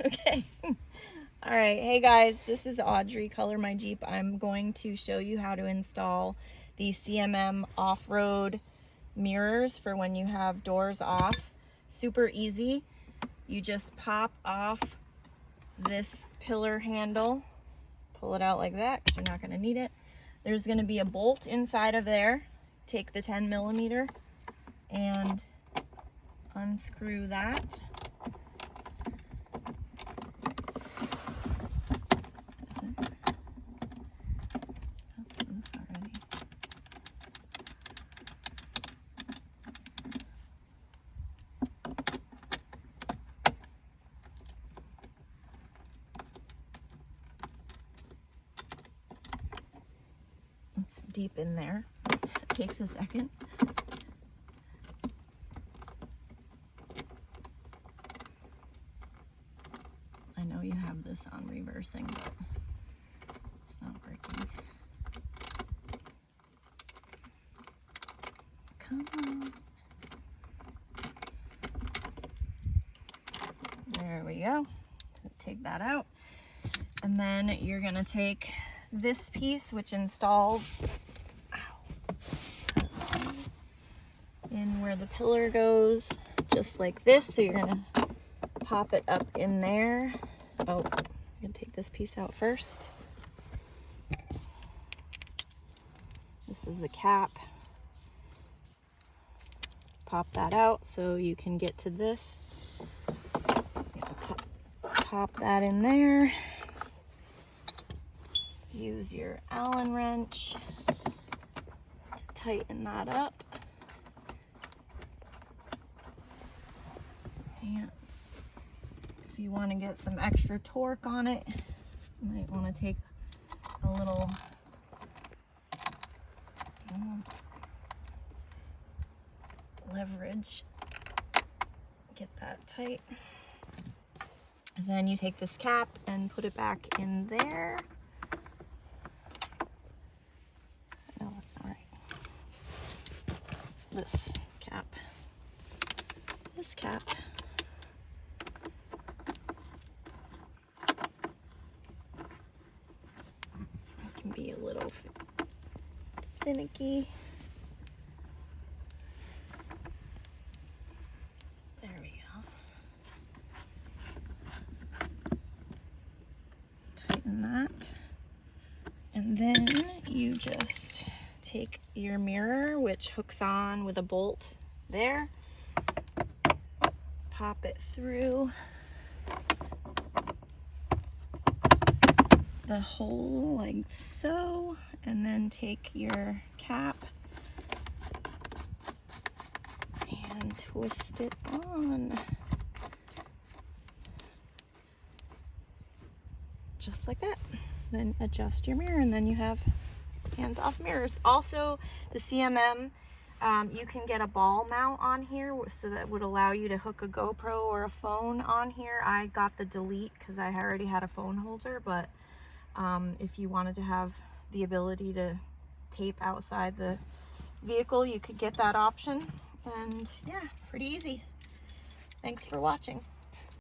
Okay. All right. Hey guys, this is Audrey, Color My Jeep. I'm going to show you how to install the CMM Off-Road mirrors for when you have doors off. Super easy. You just pop off this pillar handle, pull it out like that because you're not going to need it. There's going to be a bolt inside of there. Take the 10mm and unscrew that. That's loose already. It's deep in there. It takes a second. I know you have this on reversing, but it's not working. Come on. There we go. So take that out. And then you're going to take this piece, which installs in where the pillar goes, just like this. So you're going to pop it up in there. Oh, I'm going to take this piece out first. This is the cap. Pop that out so you can get to this. Pop that in there. Use your Allen wrench to tighten that up. And if you want to get some extra torque on it, you might want to take a little leverage. Get that tight. And then you take this cap and put it back in there. No, that's not right. This cap. This cap. It can be a little finicky. There we go. Tighten that. And then you just take your mirror, which hooks on with a bolt there. Pop it through the hole like so, and then take your cap and twist it on. Just like that. Then adjust your mirror, and then you have hands-off mirrors. Also, the CMM, you can get a ball mount on here, so that would allow you to hook a GoPro or a phone on here. I got the Delete because I already had a phone holder, but if you wanted to have the ability to tape outside the vehicle, you could get that option. And yeah, pretty easy. Thanks for watching.